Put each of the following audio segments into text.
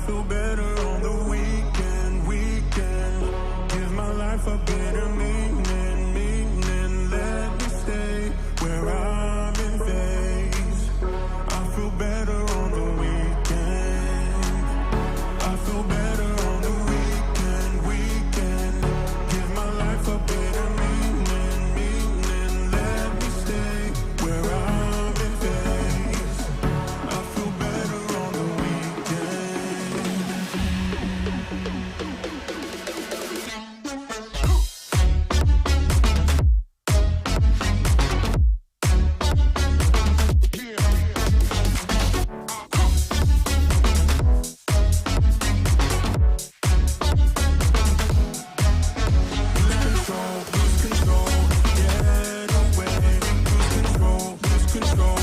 feel better on the weekend. Give my life a better meaning. Let me stay where I'm in phase. I feel better on the weekend. I feel better on the weekend. Give my life a better meaning. Let me stay where I'm in phase. I feel better on the weekend. Lose control, get away. Lose control,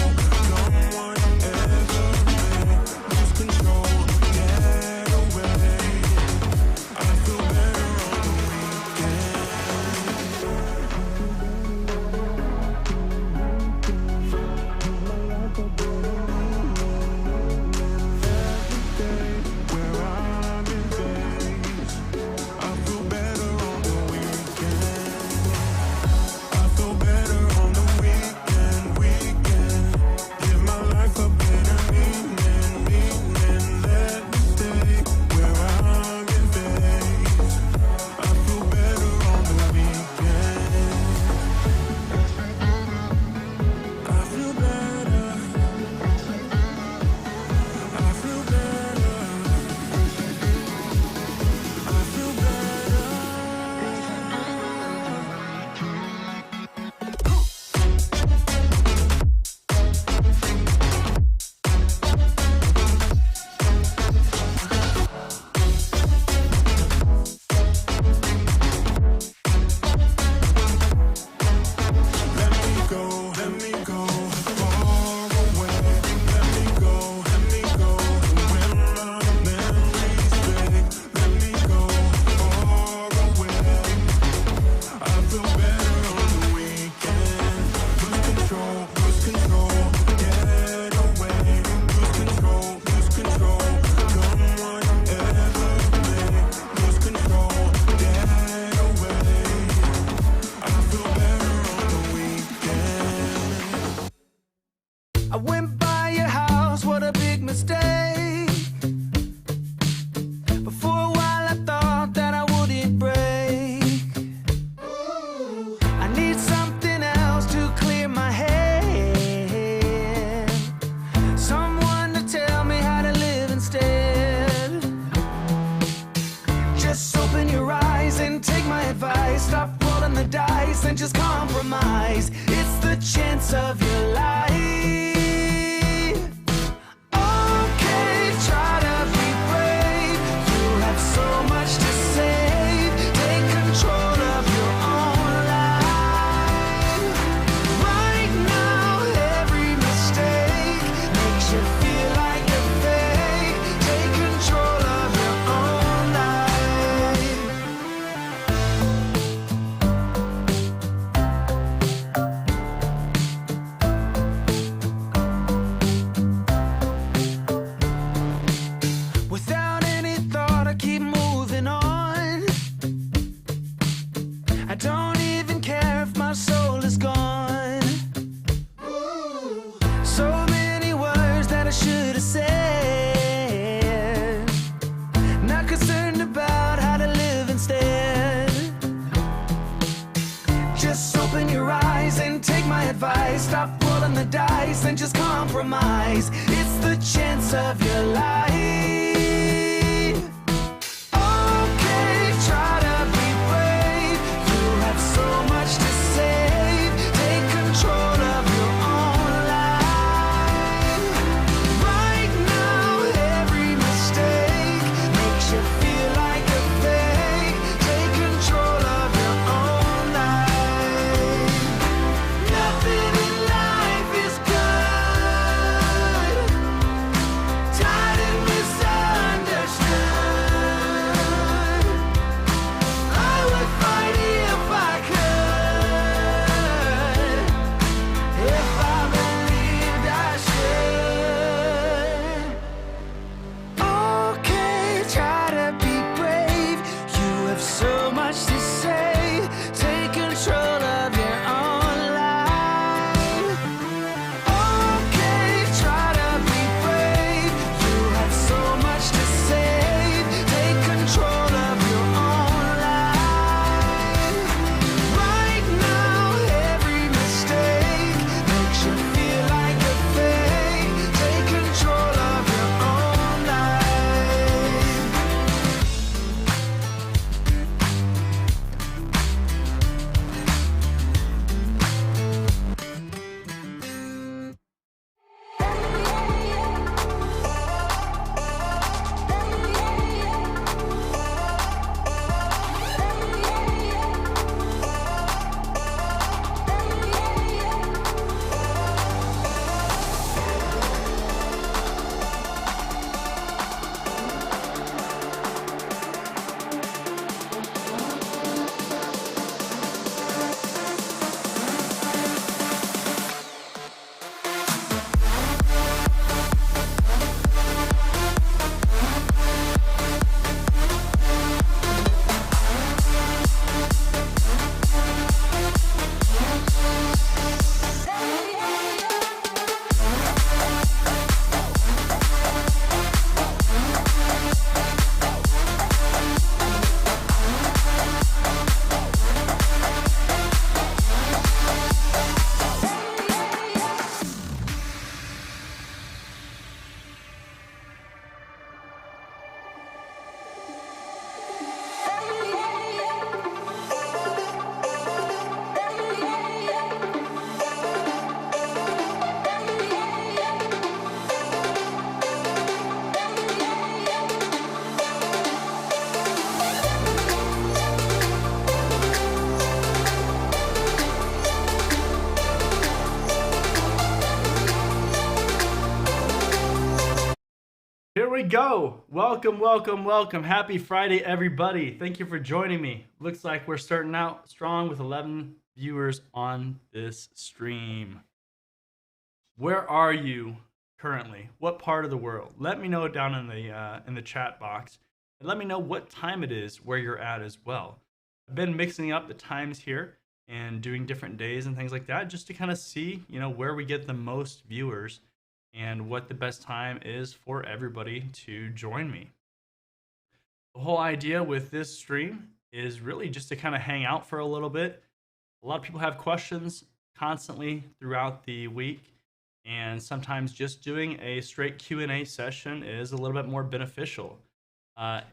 someone ever may. Lose control, get away. I feel better on the weekend. Where I'm in phase. I feel better on the weekend. I feel better on the weekend. Give my life a better meaning. Let me stay where I'm in phase. I feel better on the weekend. I feel better. I feel better. I feel better. Let me go far away. Let me go where my memories stay. Let me go far away. I feel better on the weekend. Lose control, get away. Lose control, someone ever may. Lose control, get away. I feel better on the weekend. I went by your house, what a big mistake. But for a while I thought that I wouldn't break. I need something else to clear my head. Someone to tell me how to live instead. Just open your eyes and take my advice. Stop rolling the dice and just compromise. It's the chance of your life. Okay, try to be brave. You have so much to save. Take control of your own life. Right now, every mistake makes you feel like you're fake. Take control of your own life. Without any thought, I keep moving on. I don't even care if my soul is gone. So many words that I should have said. Not concerned about how to live instead. Just open your eyes and take my advice. Stop rolling the dice and just compromise. It's the chance of your life. Okay, try to be brave. You have so much to save. Take control of your own life. Right now, every mistake makes you feel like a fake. Take control of your own life. Nothing in life is good. Tied in with go. Welcome, welcome, welcome. Happy Friday, everybody. Thank you for joining me. Looks like we're starting out strong with 11 viewers on this stream. Where are you currently? What part of the world? Let me know down in the chat box, and let me know what time it is where you're at as well. I've been mixing up the times here and doing different days and things like that, just to kind of see, where we get the most viewers and what the best time is for everybody to join me. The whole idea with this stream is really just to kind of hang out for a little bit. A lot of people have questions constantly throughout the week, and sometimes just doing a straight Q&A session is a little bit more beneficial.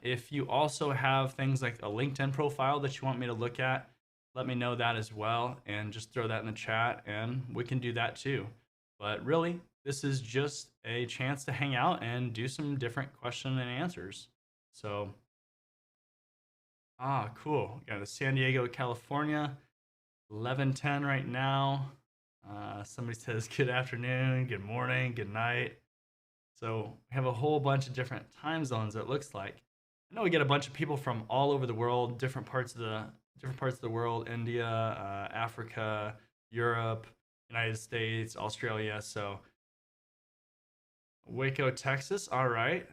If you also have things like a LinkedIn profile that you want me to look at, let me know that as well, and just throw that in the chat, and we can do that too. But really, this is just a chance to hang out and do some different question and answers. So, cool. Got the San Diego, California, 11:10 right now. Somebody says good afternoon, good morning, good night. So we have a whole bunch of different time zones. It looks like. I know we get a bunch of people from all over the world, different parts of the world: India, Africa, Europe, United States, Australia. So Waco, Texas. All right.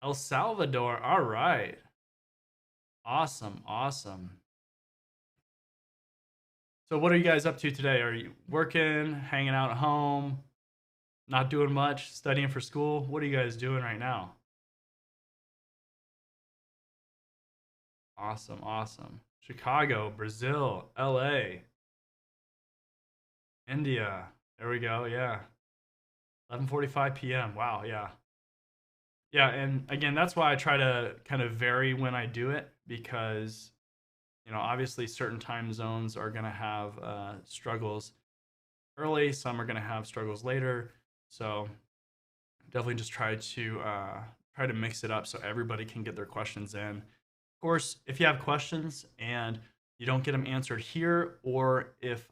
El Salvador. All right. Awesome. So what are you guys up to today? Are you working, hanging out at home, not doing much, studying for school? What are you guys doing right now? Awesome. Chicago, Brazil, LA, India. There we go. Yeah. 11:45 p.m. Wow. Yeah. Yeah. And again, that's why I try to kind of vary when I do it, because, obviously certain time zones are going to have struggles early. Some are going to have struggles later. So definitely just try to mix it up so everybody can get their questions in. Of course, if you have questions and you don't get them answered here, or if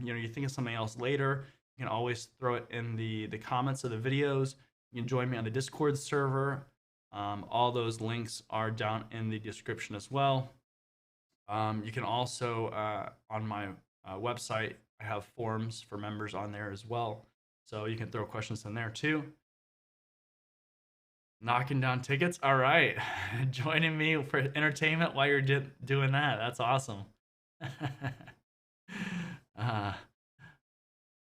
you think of something else later, you can always throw it in the comments of the videos. You can join me on the Discord server. All those links are down in the description as well. You can also, on my website, I have forums for members on there as well. So you can throw questions in there too. Knocking down tickets. All right. Joining me for entertainment while you're doing that. That's awesome.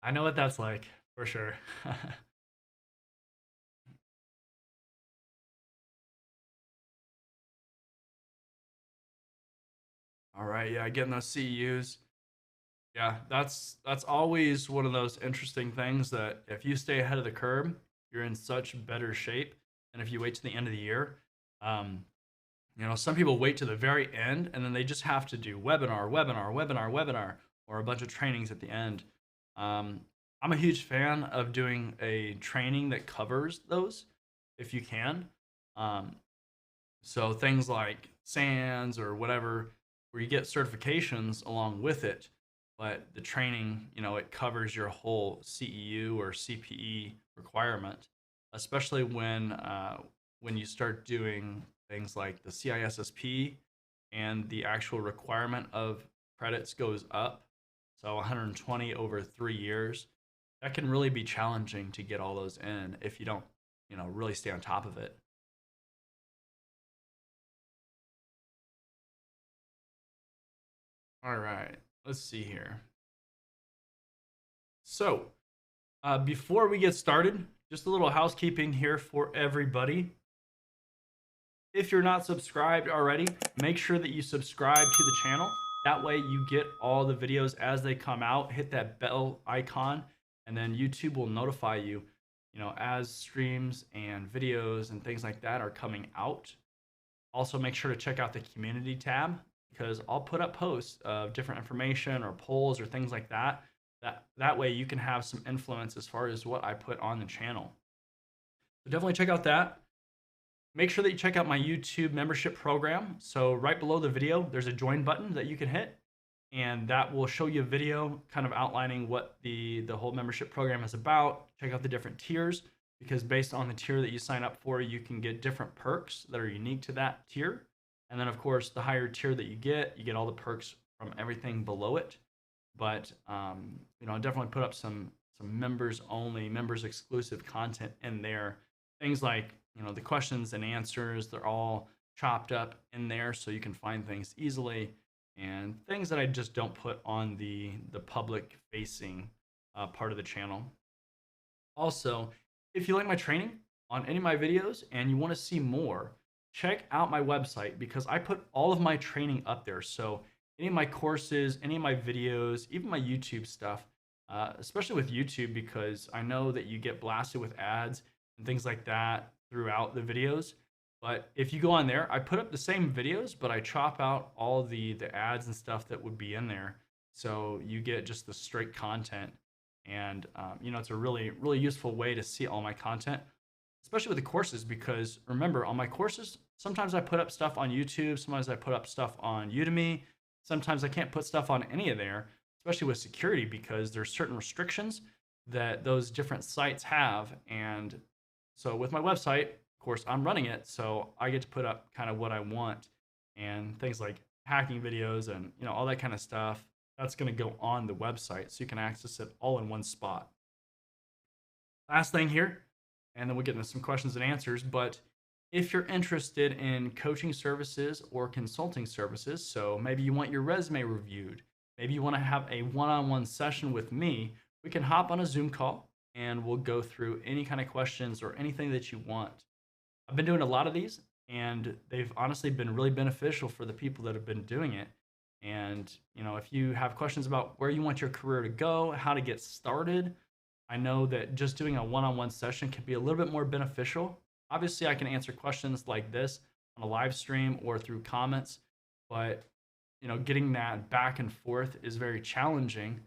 I know what that's like, for sure. All right. Yeah, getting those CEUs. Yeah, that's always one of those interesting things that if you stay ahead of the curve, you're in such better shape. And if you wait to the end of the year, some people wait to the very end and then they just have to do webinar, or a bunch of trainings at the end. I'm a huge fan of doing a training that covers those if you can. So things like SANS or whatever, where you get certifications along with it, but the training, it covers your whole CEU or CPE requirement, especially when you start doing things like the CISSP and the actual requirement of credits goes up. So 120 over 3 years, that can really be challenging to get all those in if you don't, really stay on top of it. All right, let's see here. So before we get started, just a little housekeeping here for everybody. If you're not subscribed already, make sure that you subscribe to the channel. That way you get all the videos as they come out. Hit that bell icon, and then YouTube will notify you, as streams and videos and things like that are coming out. Also, make sure to check out the community tab, because I'll put up posts of different information or polls or things like that. That way you can have some influence as far as what I put on the channel. So definitely check out that. Make sure that you check out my YouTube membership program. So right below the video, there's a join button that you can hit, and that will show you a video kind of outlining what the whole membership program is about. Check out the different tiers. because based on the tier that you sign up for, you can get different perks that are unique to that tier. And then, of course, the higher tier that you get all the perks from everything below it. But I definitely put up some members only, members exclusive content in there. Things like the questions and answers, they're all chopped up in there so you can find things easily, and things that I just don't put on the public facing part of the channel. Also, if you like my training on any of my videos and you want to see more, check out my website because I put all of my training up there. So any of my courses, any of my videos, even my YouTube stuff, especially with YouTube, because I know that you get blasted with ads and things like that throughout the videos. But if you go on there, I put up the same videos, but I chop out all the ads and stuff that would be in there. So you get just the straight content. And, it's a really, really useful way to see all my content, especially with the courses, because remember, on my courses, sometimes I put up stuff on YouTube, sometimes I put up stuff on Udemy, sometimes I can't put stuff on any of there, especially with security, because there's certain restrictions that those different sites have. And so with my website, of course, I'm running it, so I get to put up kind of what I want, and things like hacking videos and all that kind of stuff. That's going to go on the website, so you can access it all in one spot. Last thing here, and then we'll get into some questions and answers, but if you're interested in coaching services or consulting services, so maybe you want your resume reviewed, maybe you want to have a one-on-one session with me, we can hop on a Zoom call and we'll go through any kind of questions or anything that you want. I've been doing a lot of these, and they've honestly been really beneficial for the people that have been doing it. And if you have questions about where you want your career to go, how to get started, I know that just doing a one-on-one session can be a little bit more beneficial. Obviously, I can answer questions like this on a live stream or through comments, but getting that back and forth is very challenging.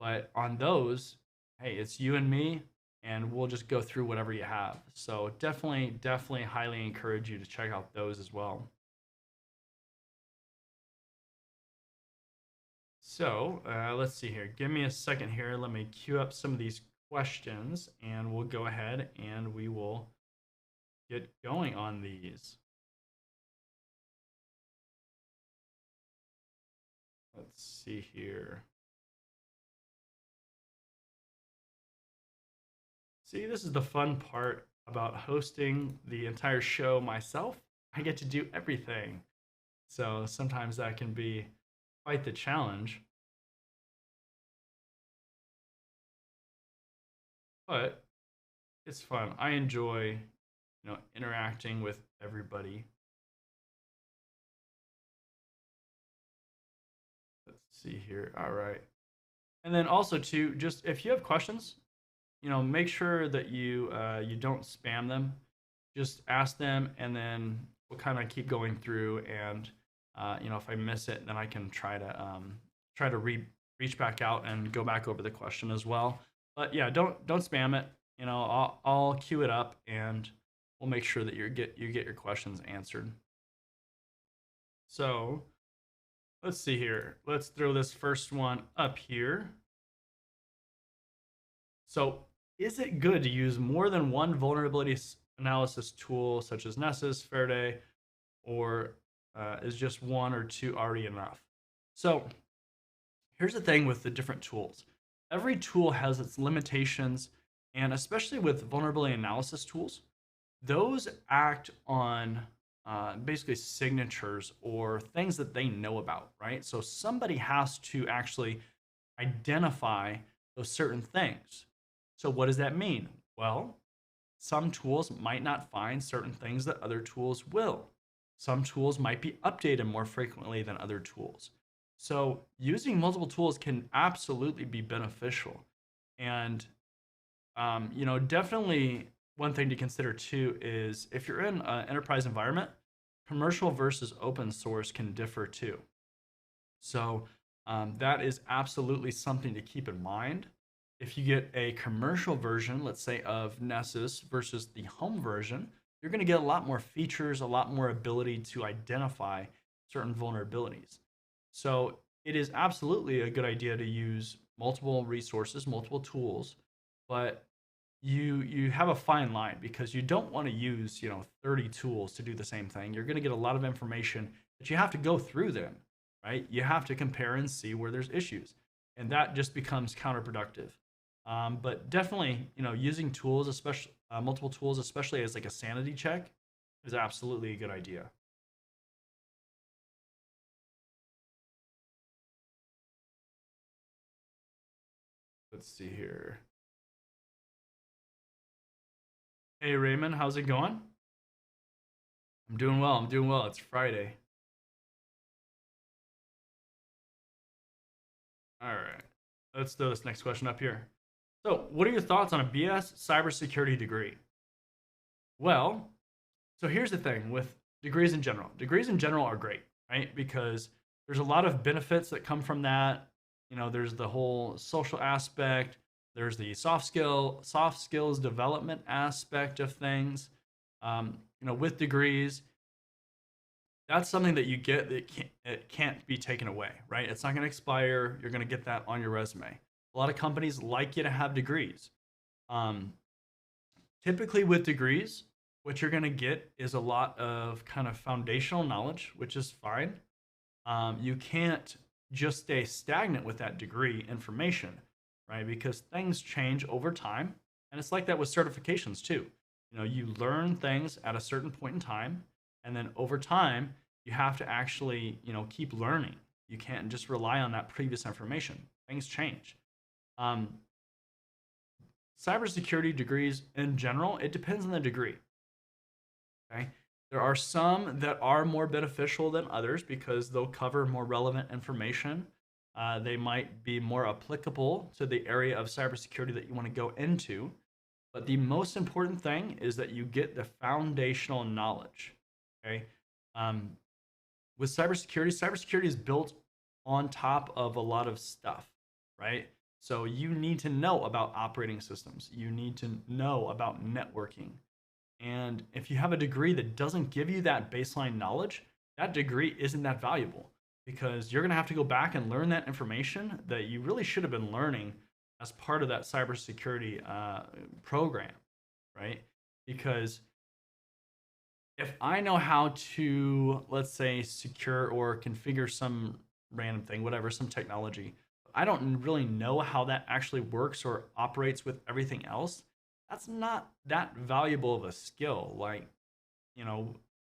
But on those, hey, it's you and me, and we'll just go through whatever you have. So definitely highly encourage you to check out those as well. So let's see here. Give me a second here. Let me queue up some of these questions, and we'll go ahead and we will get going on these. Let's see here. See, this is the fun part about hosting the entire show myself. I get to do everything. So sometimes that can be quite the challenge. But it's fun. I enjoy, interacting with everybody. Let's see here. All right. And then also too, just if you have questions, make sure that you don't spam them. Just ask them, and then we'll kind of keep going through. And if I miss it, then I can try to reach back out and go back over the question as well. But yeah, don't spam it. I'll queue it up, and we'll make sure that you get your questions answered. So let's see here. Let's throw this first one up here. So is it good to use more than one vulnerability analysis tool, such as Nessus, Faraday, or is just one or two already enough? So here's the thing with the different tools. Every tool has its limitations, and especially with vulnerability analysis tools, those act on basically signatures or things that they know about, right? So somebody has to actually identify those certain things. So what does that mean? Well, some tools might not find certain things that other tools will. Some tools might be updated more frequently than other tools. So using multiple tools can absolutely be beneficial. And, definitely one thing to consider too is if you're in an enterprise environment, commercial versus open source can differ too. So that is absolutely something to keep in mind. If you get a commercial version, let's say of Nessus versus the home version, you're going to get a lot more features, a lot more ability to identify certain vulnerabilities. So it is absolutely a good idea to use multiple resources, multiple tools, but you have a fine line because you don't want to use 30 tools to do the same thing. You're going to get a lot of information, but you have to go through them, right? You have to compare and see where there's issues, and that just becomes counterproductive. But definitely, using tools, especially multiple tools, especially as like a sanity check, is absolutely a good idea. Let's see here. Hey Raymond, how's it going? I'm doing well. I'm doing well. It's Friday. All right. Let's throw this next question up here. So, what are your thoughts on a BS cybersecurity degree? Well, so here's the thing with degrees in general. Degrees in general are great, right? Because there's a lot of benefits that come from that. There's the whole social aspect, there's the soft skills development aspect of things. With degrees, that's something that you get that it can't be taken away, right? It's not going to expire. You're going to get that on your resume. A lot of companies like you to have degrees. Um, Typically, with degrees, what you're going to get is a lot of kind of foundational knowledge, which is fine. You can't just stay stagnant with that degree information, right? Because things change over time. And it's like that with certifications too. You learn things at a certain point in time, and then over time, you have to actually, keep learning. You can't just rely on that previous information. Things change. Um, Cybersecurity degrees in general, it depends on the degree. Okay. There are some that are more beneficial than others because they'll cover more relevant information. They might be more applicable to the area of cybersecurity that you want to go into. But the most important thing is that you get the foundational knowledge. Okay. With cybersecurity is built on top of a lot of stuff, right? So you need to know about operating systems. You need to know about networking. And if you have a degree that doesn't give you that baseline knowledge, that degree isn't that valuable because you're going to have to go back and learn that information that you really should have been learning as part of that cybersecurity program, right? Because if I know how to, let's say, secure or configure some random thing, whatever, some technology, I don't really know how that actually works or operates with everything else. That's not that valuable of a skill. Like,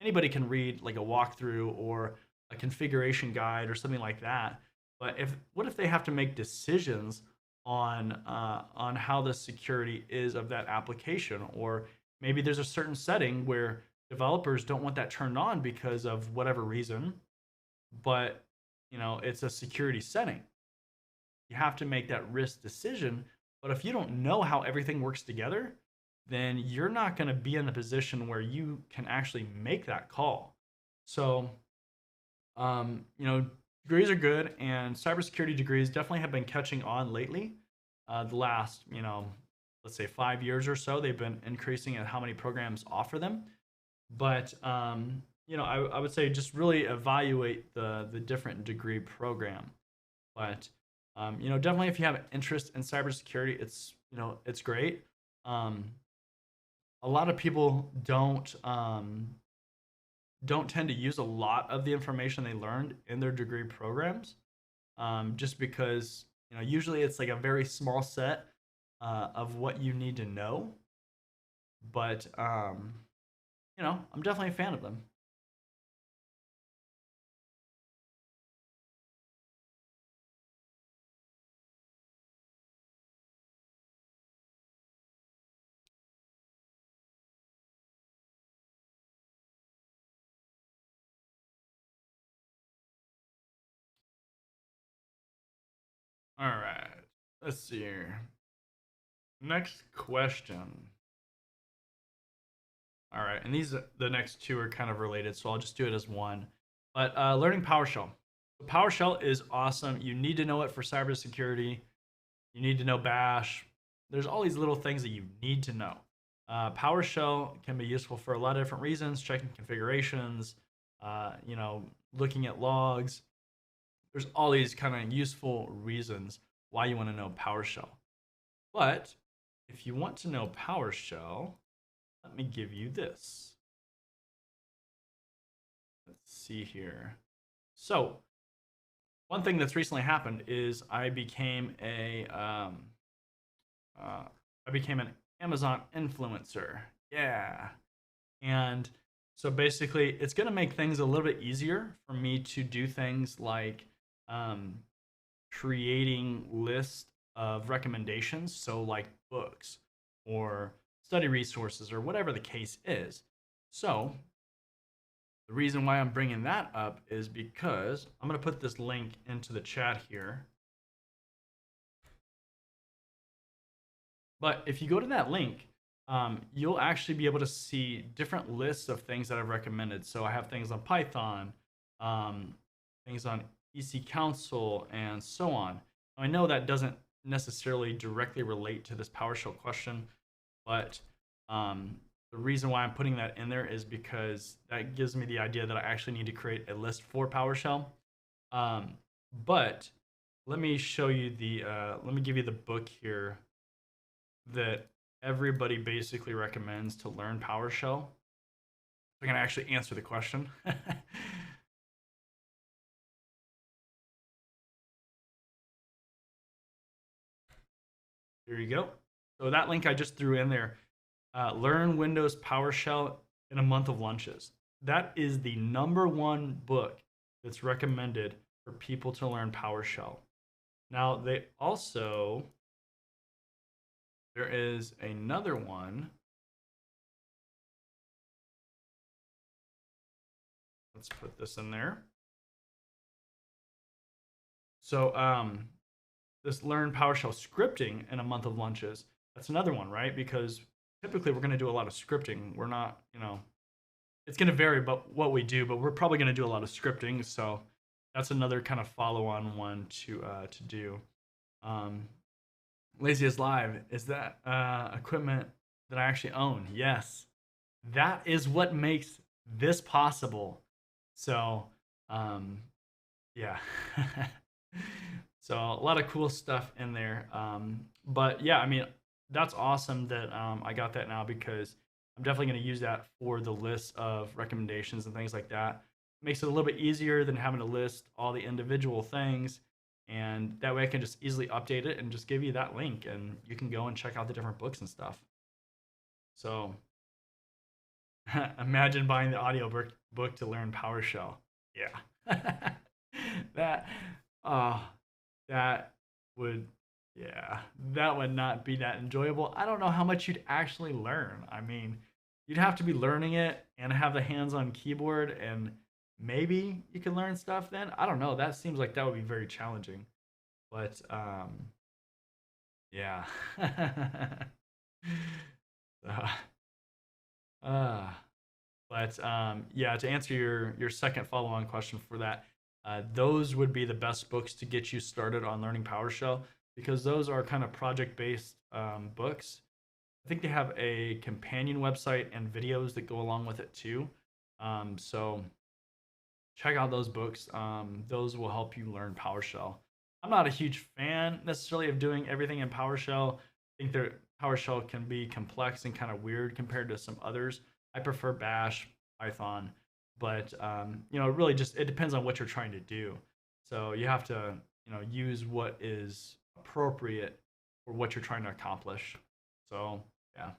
anybody can read like a walkthrough or a configuration guide or something like that. But what if they have to make decisions on how the security is of that application, or maybe there's a certain setting where developers don't want that turned on because of whatever reason, but it's a security setting. You have to make that risk decision. But if you don't know how everything works together, then you're not going to be in the position where you can actually make that call. So, degrees are good, and cybersecurity degrees definitely have been catching on lately. The last, let's say 5 years or so, they've been increasing at how many programs offer them. But I would say just really evaluate the different degree program. But definitely if you have an interest in cybersecurity, it's great. A lot of people don't tend to use a lot of the information they learned in their degree programs, just because usually it's like a very small set of what you need to know. But I'm definitely a fan of them. All right, let's see here. Next question. All right, and the next two are kind of related, so I'll just do it as one. But learning PowerShell. PowerShell is awesome. You need to know it for cybersecurity. You need to know Bash. There's all these little things that you need to know. PowerShell can be useful for a lot of different reasons: checking configurations, looking at logs. There's all these kind of useful reasons why you want to know PowerShell. But if you want to know PowerShell, let me give you this. Let's see here. So one thing that's recently happened is I became an Amazon influencer. Yeah. And so basically, it's going to make things a little bit easier for me to do things like creating lists of recommendations. So, like books or study resources or whatever the case is. So, the reason why I'm bringing that up is because I'm going to put this link into the chat here. But if you go to that link, you'll actually be able to see different lists of things that I've recommended. So I have things on Python, things on EC Council, and so on. I know that doesn't necessarily directly relate to this PowerShell question, but the reason why I'm putting that in there is because that gives me the idea that I actually need to create a list for PowerShell. But let me show you let me give you the book here that everybody basically recommends to learn PowerShell. I can actually answer the question. Here you go. So that link I just threw in there, Learn Windows PowerShell in a Month of Lunches. That is the #1 book that's recommended for people to learn PowerShell. Now, there is another one. Let's put this in there. So this Learn PowerShell Scripting in a Month of Lunches, that's another one, right? Because typically we're going to do a lot of scripting. We're not, it's going to vary about what we do, but we're probably going to do a lot of scripting. So that's another kind of follow-on one to do. Laziest Live, is that equipment that I actually own? Yes. That is what makes this possible. So, yeah. So a lot of cool stuff in there. But yeah, I mean, that's awesome that I got that now, because I'm definitely going to use that for the list of recommendations and things like that. It makes it a little bit easier than having to list all the individual things. And that way I can just easily update it and just give you that link, and you can go and check out the different books and stuff. So imagine buying the audio book to learn PowerShell. Yeah. That would, yeah, that would not be that enjoyable. I don't know how much you'd actually learn. I mean, you'd have to be learning it and have the hands-on keyboard, and maybe you can learn stuff then. I don't know. That seems like that would be very challenging. But yeah. But yeah, to answer your second follow-on question for that, those would be the best books to get you started on learning PowerShell, because those are kind of project-based books. I think they have a companion website and videos that go along with it too. So check out those books. Those will help you learn PowerShell. I'm not a huge fan necessarily of doing everything in PowerShell. I think that PowerShell can be complex and kind of weird compared to some others. I prefer Bash, Python, but really just it depends on what you're trying to do. So you have to use what is appropriate for what you're trying to accomplish. So yeah.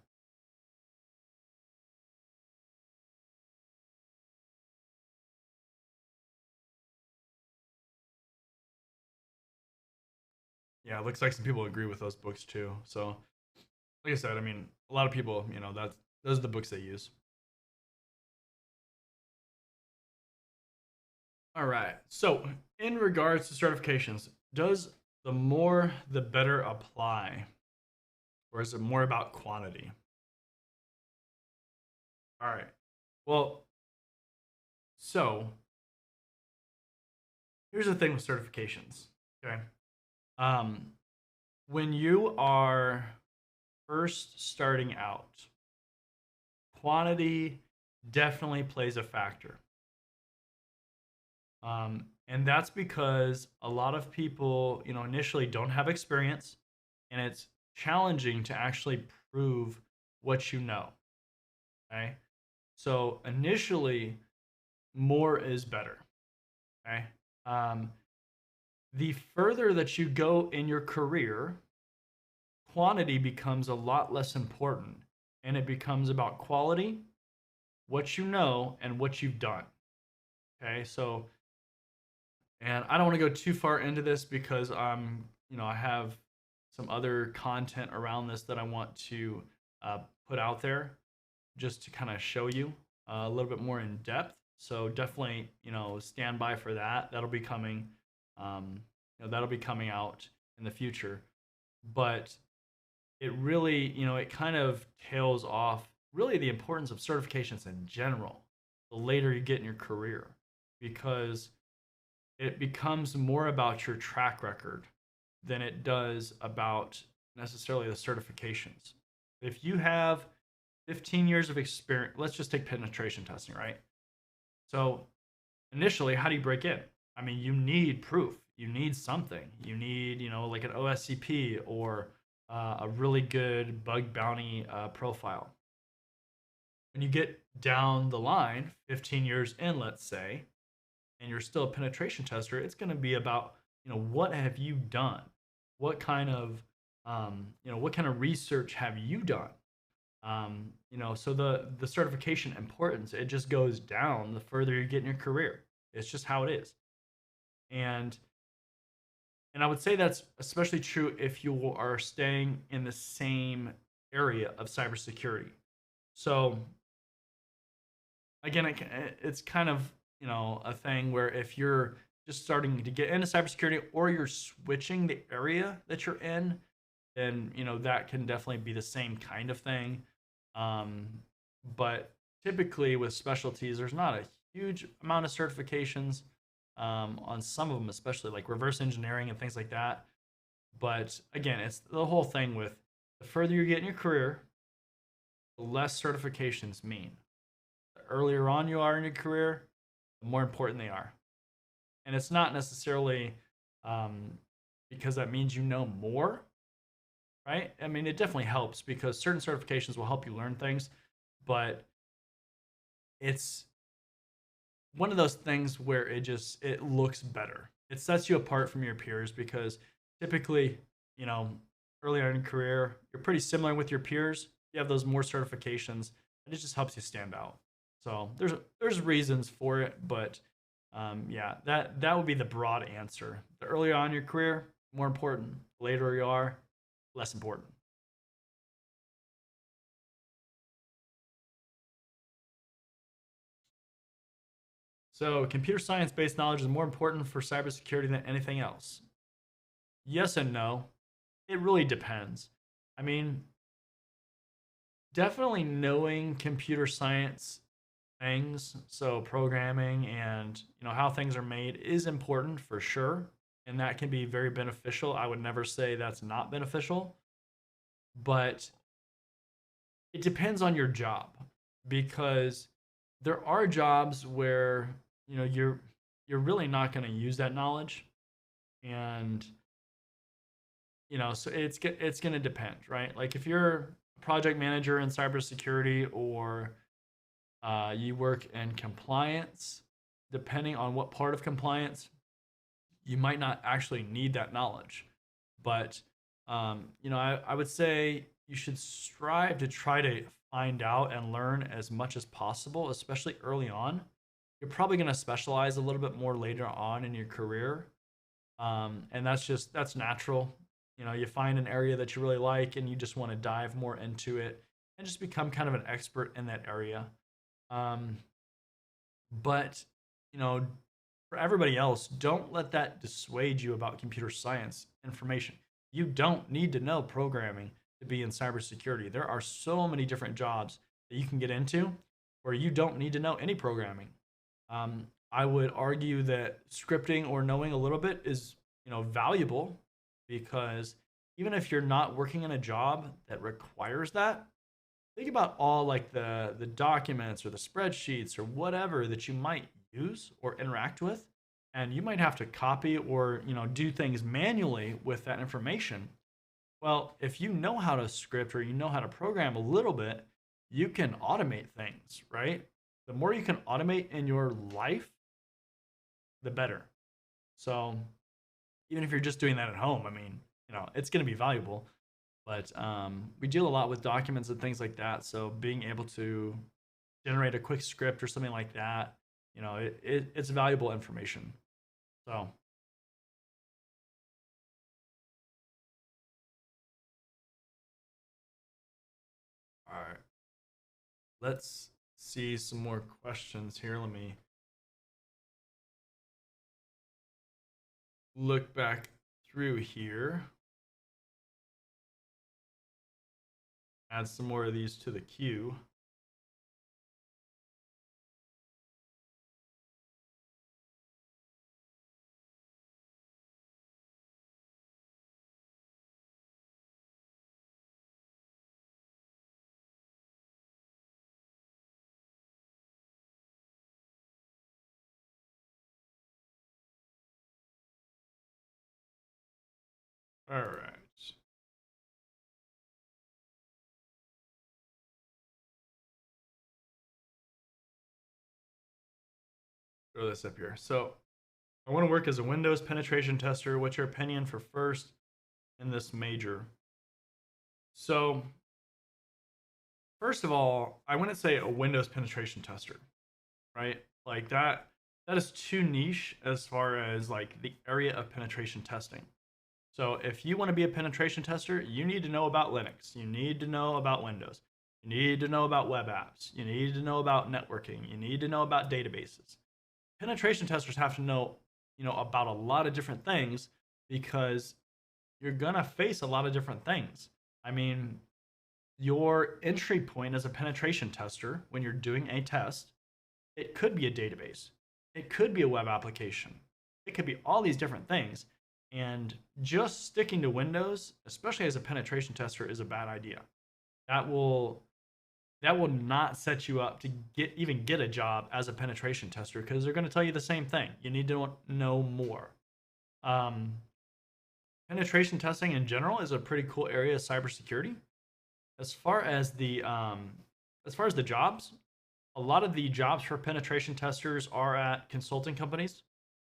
Yeah, it looks like some people agree with those books too. So, like I said, I mean, a lot of people, those are the books they use. All right. So, in regards to certifications, does the more the better apply, or is it more about quantity? All right. Well, so here's the thing with certifications. Okay. Um, when you are first starting out, quantity definitely plays a factor. And that's because a lot of people, initially don't have experience, and it's challenging to actually prove what you know. Okay. So initially, more is better. Okay. Um, the further that you go in your career, quantity becomes a lot less important, and it becomes about quality, what you know, and what you've done. Okay. So, and I don't want to go too far into this because I have some other content around this that I want to put out there just to kind of show you a little bit more in depth. So definitely, stand by for that. That'll be coming. That'll be coming out in the future. But it really, it kind of tails off really the importance of certifications in general. The later you get in your career, because it becomes more about your track record than it does about necessarily the certifications. If you have 15 years of experience, let's just take penetration testing, right? So initially, how do you break in? I mean, you need proof. You need something. You need, like an OSCP or a really good bug bounty profile. When you get down the line, 15 years in, let's say, and you're still a penetration tester, it's going to be about, what have you done? What kind of, what kind of research have you done? So the certification importance, it just goes down the further you get in your career. It's just how it is. And I would say that's especially true if you are staying in the same area of cybersecurity. So again, it's kind of, a thing where if you're just starting to get into cybersecurity or you're switching the area that you're in, then, that can definitely be the same kind of thing. But typically with specialties, there's not a huge amount of certifications on some of them, especially like reverse engineering and things like that. But again, it's the whole thing with the further you get in your career, the less certifications mean. The earlier on you are in your career, the more important they are. And it's not necessarily because that means you know more, right? I mean, it definitely helps because certain certifications will help you learn things, but it's one of those things where it looks better. It sets you apart from your peers because typically, early on in your career, you're pretty similar with your peers. You have those more certifications, and it just helps you stand out. So there's reasons for it, but yeah, that would be the broad answer. The earlier on in your career, more important. The later you are, less important. So, computer science based knowledge is more important for cybersecurity than anything else. Yes and no. It really depends. I mean, definitely knowing computer science things, so programming and how things are made is important for sure, and that can be very beneficial. I would never say that's not beneficial, but it depends on your job because there are jobs where you're really not going to use that knowledge, and so it's going to depend, right? Like if you're a project manager in cybersecurity or you work in compliance, depending on what part of compliance, you might not actually need that knowledge. But I would say you should strive to try to find out and learn as much as possible, especially early on. You're probably going to specialize a little bit more later on in your career, and that's natural. You find an area that you really like, and you just want to dive more into it and just become kind of an expert in that area. Um, but for everybody else, don't let that dissuade you about computer science information. You don't need to know programming to be in cybersecurity. There are so many different jobs that you can get into where you don't need to know any programming. I would argue that scripting or knowing a little bit is valuable because even if you're not working in a job that requires that, think about all like the documents or the spreadsheets or whatever that you might use or interact with, and you might have to copy or do things manually with that information. Well, if you know how to script or you know how to program a little bit, you can automate things, right? The more you can automate in your life, the better. So even if you're just doing that at home, I mean, it's going to be valuable. But we deal a lot with documents and things like that. So being able to generate a quick script or something like that, it's valuable information. So, all right, let's see some more questions here. Let me look back through here. Add some more of these to the queue. All right. Throw this up here. So I want to work as a Windows penetration tester. What's your opinion for first in this major? So first of all, I wouldn't say a Windows penetration tester, right? Like that is too niche as far as like the area of penetration testing. So if you want to be a penetration tester, you need to know about Linux. You need to know about Windows. You need to know about web apps. You need to know about networking. You need to know about databases. Penetration testers have to know, about a lot of different things because you're going to face a lot of different things. I mean, your entry point as a penetration tester when you're doing a test, it could be a database. It could be a web application. It could be all these different things. And just sticking to Windows, especially as a penetration tester, is a bad idea. That will not set you up to get a job as a penetration tester because they're going to tell you the same thing. You need to know more. Penetration testing in general is a pretty cool area of cybersecurity. As far as the jobs, a lot of the jobs for penetration testers are at consulting companies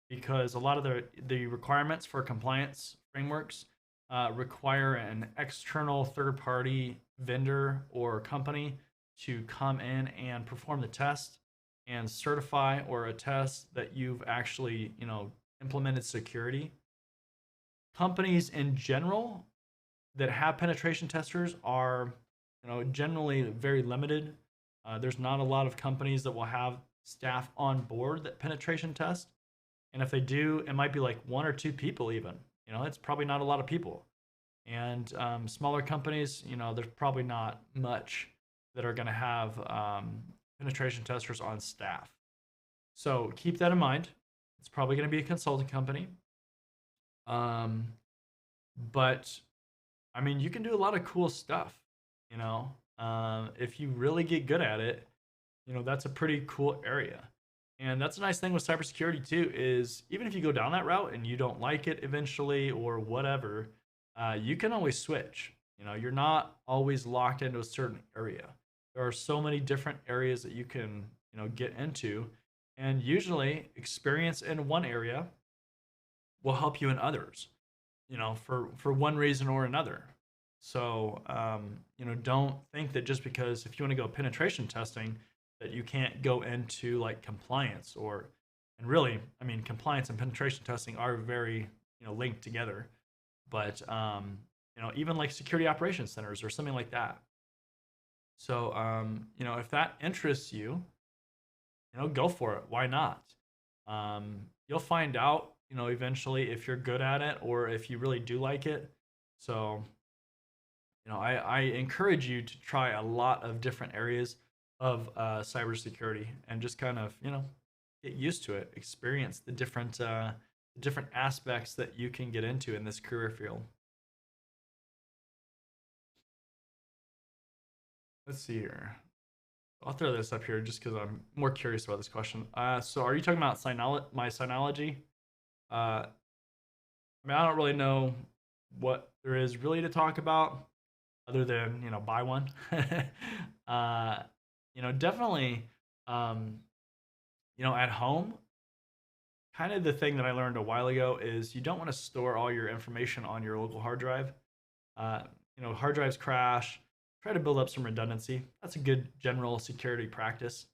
because a lot of the requirements for compliance frameworks require an external third-party vendor or company to come in and perform the test and certify or attest that you've actually, implemented security. Companies in general that have penetration testers are, generally very limited. There's not a lot of companies that will have staff on board that penetration test. And if they do, it might be like one or two people even. It's probably not a lot of people. And smaller companies, there's probably not much that are going to have penetration testers on staff. So keep that in mind. It's probably going to be a consulting company. But I mean, you can do a lot of cool stuff, if you really get good at it, that's a pretty cool area. And that's a nice thing with cybersecurity too, is even if you go down that route and you don't like it eventually or whatever, you can always switch. You're not always locked into a certain area. There are so many different areas that you can, get into. And usually experience in one area will help you in others, for one reason or another. So, don't think that just because if you want to go penetration testing, that you can't go into like compliance and really, I mean, compliance and penetration testing are very, linked together. But, even like security operations centers or something like that. So, if that interests you, go for it. Why not? You'll find out, eventually if you're good at it or if you really do like it. So, I encourage you to try a lot of different areas of cybersecurity and just kind of, get used to it, experience the different aspects that you can get into in this career field. Let's see here. I'll throw this up here just because I'm more curious about this question. So are you talking about my Synology? I mean, I don't really know what there is really to talk about, other than buy one. uh, definitely, um, at home, kind of the thing that I learned a while ago is you don't want to store all your information on your local hard drive. Uh, hard drives crash. Try to build up some redundancy. That's a good general security practice.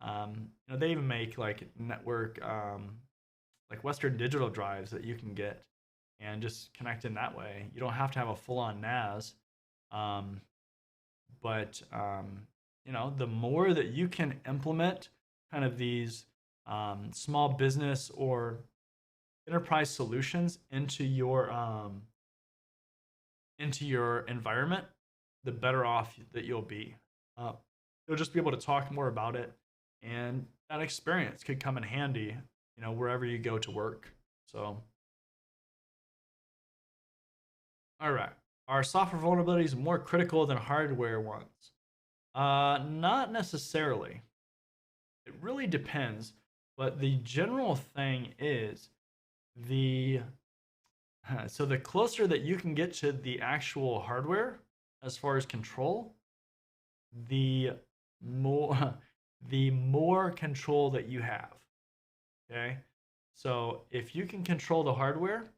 They even make like network, like Western Digital drives that you can get and just connect in that way. You don't have to have a full-on NAS, um, but the more that you can implement kind of these small business or enterprise solutions into your environment, the better off that you'll be. Uh, you'll just be able to talk more about it, and that experience could come in handy, wherever you go to work. So, all right, are software vulnerabilities more critical than hardware ones? Not necessarily. It really depends, but the general thing is the so the closer that you can get to the actual hardware as far as control, the more the more control that you have. Okay? So if you can control the hardware,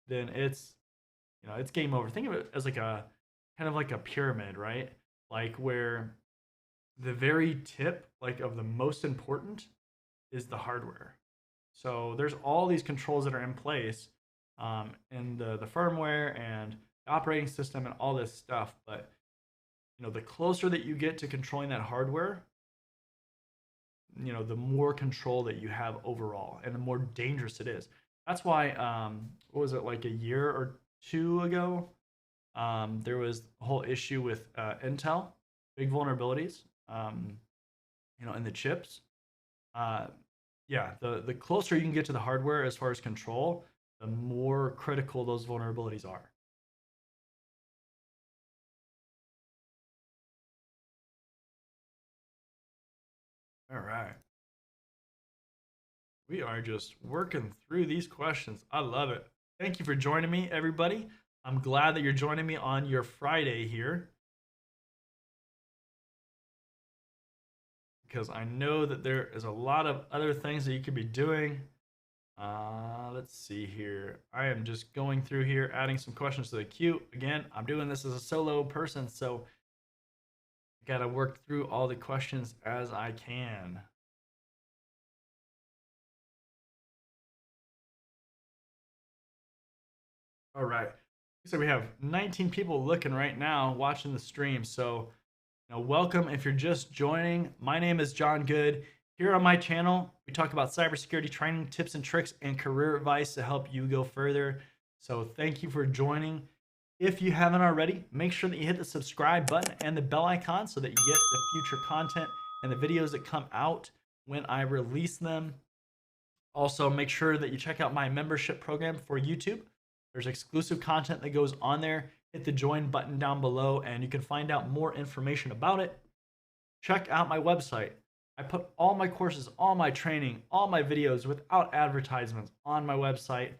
then it's game over. Think of it as like a kind of like a pyramid, right? Like where the very tip, like of the most important, is the hardware. So there's all these controls that are in place, in the firmware and the operating system and all this stuff. But the closer that you get to controlling that hardware, the more control that you have overall, and the more dangerous it is. That's why, what was it, like a year or two ago? There was a whole issue with Intel, big vulnerabilities, in the chips. Uh, yeah, the closer you can get to the hardware as far as control, the more critical those vulnerabilities are. All right. We are just working through these questions. I love it. Thank you for joining me, everybody. I'm glad that you're joining me on your Friday here, because I know that there is a lot of other things that you could be doing. Let's see here. I am just going through here, adding some questions to the queue. Again, I'm doing this as a solo person, so I got to work through all the questions as I can. All right. So we have 19 people looking right now watching the stream. So, welcome if you're just joining. My name is John Good. Here on my channel, we talk about cybersecurity training, tips and tricks, and career advice to help you go further. So thank you for joining. If you haven't already, make sure that you hit the subscribe button and the bell icon so that you get the future content and the videos that come out when I release them. Also, make sure that you check out my membership program for YouTube. There's exclusive content that goes on there. Hit the join button down below and you can find out more information about it. Check out my website. I put all my courses, all my training, all my videos without advertisements on my website.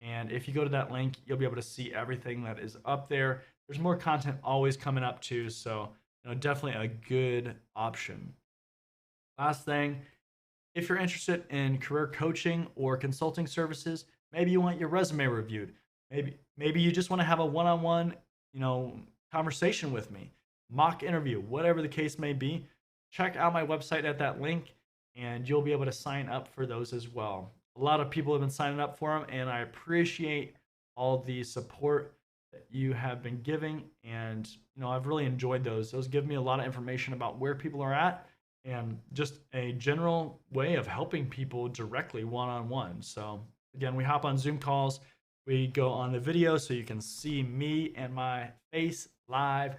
And if you go to that link, you'll be able to see everything that is up there. There's more content always coming up too, so definitely a good option. Last thing, if you're interested in career coaching or consulting services, maybe you want your resume reviewed. Maybe you just want to have a one-on-one, conversation with me, mock interview, whatever the case may be. Check out my website at that link, and you'll be able to sign up for those as well. A lot of people have been signing up for them, and I appreciate all the support that you have been giving. And I've really enjoyed those. Those give me a lot of information about where people are at, and just a general way of helping people directly one-on-one. So again, we hop on Zoom calls. We go on the video so you can see me and my face live,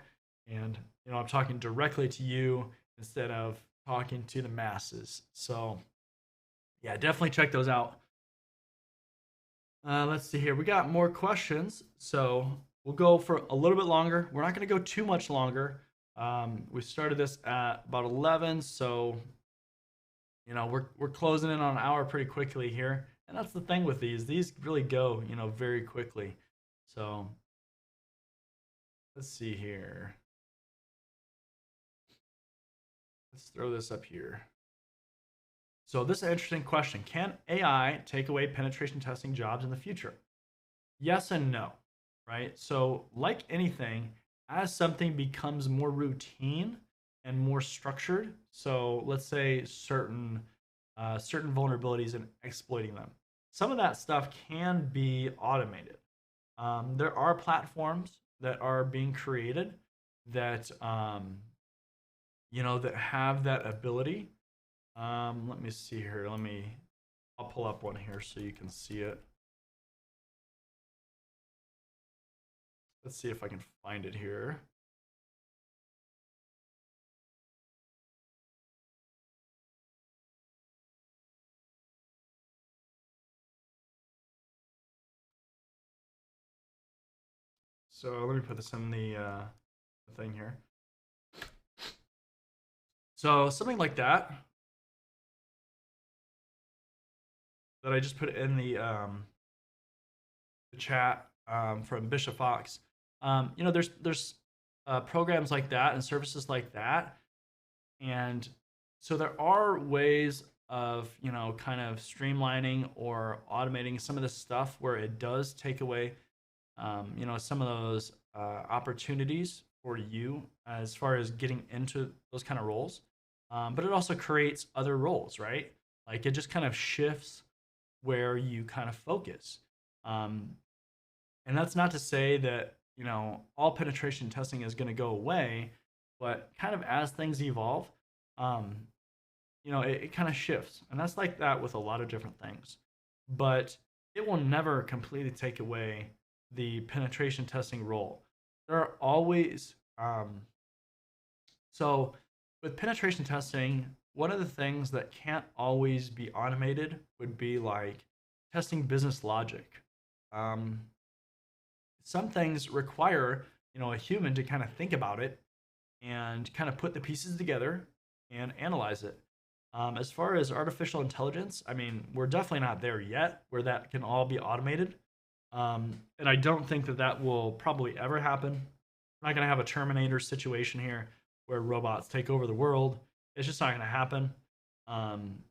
and I'm talking directly to you instead of talking to the masses. So yeah, definitely check those out. Let's see here. We got more questions, so we'll go for a little bit longer. We're not going to go too much longer. We started this at about 11, so we're closing in on an hour pretty quickly here. And that's the thing with these really go very quickly. So let's see here. Let's throw this up here. So this is an interesting question. Can AI take away penetration testing jobs in the future? Yes and no, right? So like anything, as something becomes more routine and more structured, so let's say certain vulnerabilities and exploiting them, some of that stuff can be automated. There are platforms that are being created that that have that ability. Let me see here. I'll pull up one here so you can see it. Let's see if I can find it here. So let me put this in the thing here. So something like that I just put in the chat from Bishop Fox. There's programs like that and services like that, and so there are ways of kind of streamlining or automating some of this stuff where it does take away some of those opportunities for you as far as getting into those kind of roles. But it also creates other roles, right? Like it just kind of shifts where you kind of focus. Um, and that's not to say that, all penetration testing is going to go away, but kind of as things evolve, um, it kind of shifts. And that's like that with a lot of different things. But it will never completely take away the penetration testing role. There are always, so with penetration testing, one of the things that can't always be automated would be like testing business logic. Um, some things require, a human to kind of think about it and kind of put the pieces together and analyze it. As far as artificial intelligence, I mean, we're definitely not there yet where that can all be automated. And I don't think that that will probably ever happen. We're not going to have a Terminator situation here where robots take over the world. It's just not going to happen. Um,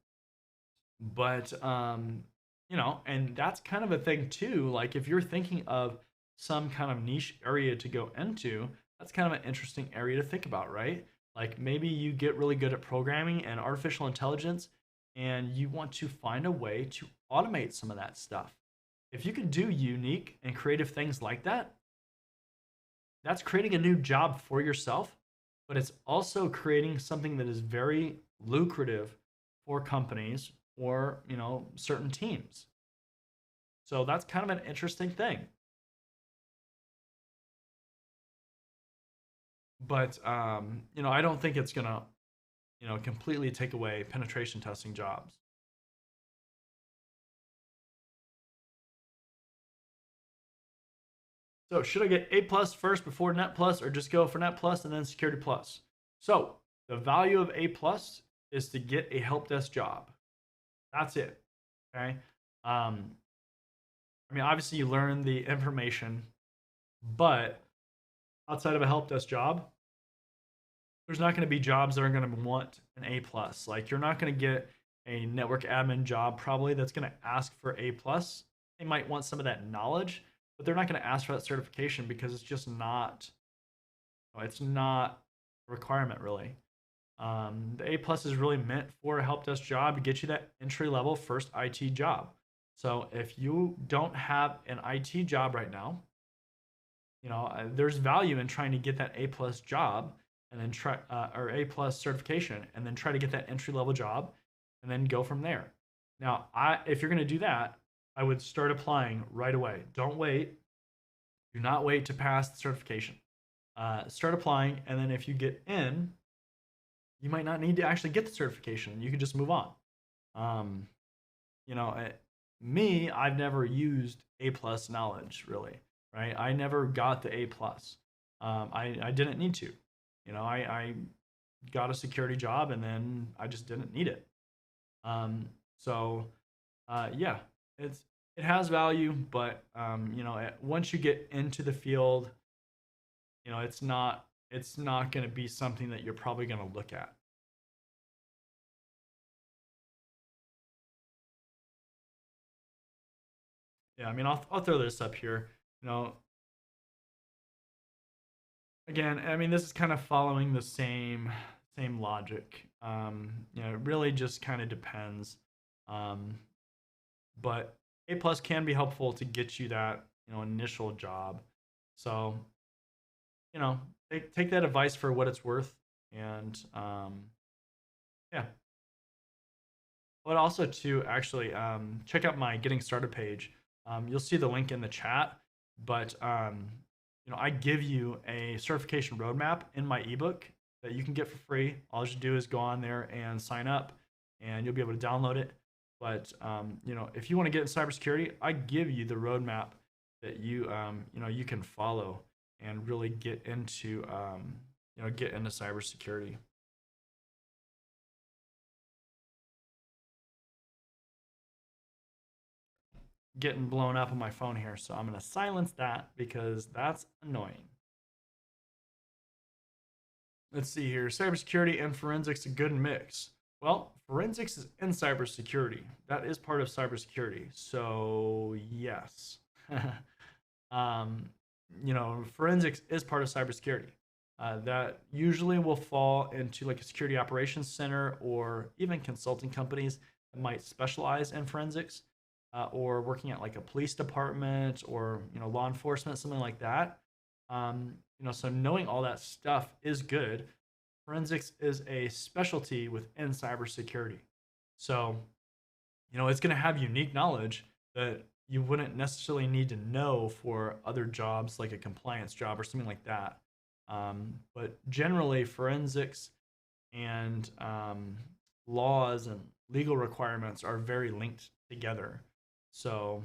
but and that's kind of a thing too. Like if you're thinking of some kind of niche area to go into, that's kind of an interesting area to think about, right? Like maybe you get really good at programming and artificial intelligence, and you want to find a way to automate some of that stuff. If you can do unique and creative things like that, that's creating a new job for yourself, but it's also creating something that is very lucrative for companies or, certain teams. So that's kind of an interesting thing. But I don't think it's gonna, completely take away penetration testing jobs. So should I get A plus first before Net Plus, or just go for Net Plus and then Security Plus? So the value of A plus is to get a help desk job. That's it. Okay. I mean, obviously you learn the information, but outside of a help desk job, there's not going to be jobs that are going to want an A plus. Like you're not going to get a network admin job probably that's going to ask for A plus. They might want some of that knowledge, but they're not going to ask for that certification because it's just not. It's not a requirement really. The A plus is really meant for a help desk job to get you that entry level first IT job. So if you don't have an IT job right now, there's value in trying to get that A plus job and then try or A plus certification and then try to get that entry level job and then go from there. Now, if you're going to do that, I would start applying right away. Don't wait. Do not wait to pass the certification. Start applying, and then if you get in, you might not need to actually get the certification. You can just move on. I've never used A plus knowledge really, right? I never got the A plus. I didn't need to. I got a security job and then I just didn't need it. Yeah, it has value, but once you get into the field, it's not going to be something that you're probably going to look at. Yeah, I mean, I'll throw this up here. You know, again, I mean, this is kind of following the same logic. It really just kind of depends. Um, but A plus can be helpful to get you that initial job. So take that advice for what it's worth, and yeah. But also to actually check out my getting started page. You'll see the link in the chat, but I give you a certification roadmap in my ebook that you can get for free. All you do is go on there and sign up, and you'll be able to download it. But if you want to get in cybersecurity, I give you the roadmap that you can follow and really get into cybersecurity. Getting blown up on my phone here, so I'm going to silence that because that's annoying. Let's see here. Cybersecurity and forensics, a good mix. Well, forensics is in cybersecurity. That is part of cybersecurity. So yes, forensics is part of cybersecurity. That usually will fall into like a security operations center or even consulting companies that might specialize in forensics, or working at like a police department or law enforcement, something like that. So knowing all that stuff is good. Forensics is a specialty within cybersecurity. So, it's going to have unique knowledge that you wouldn't necessarily need to know for other jobs like a compliance job or something like that. But generally, forensics and laws and legal requirements are very linked together. So,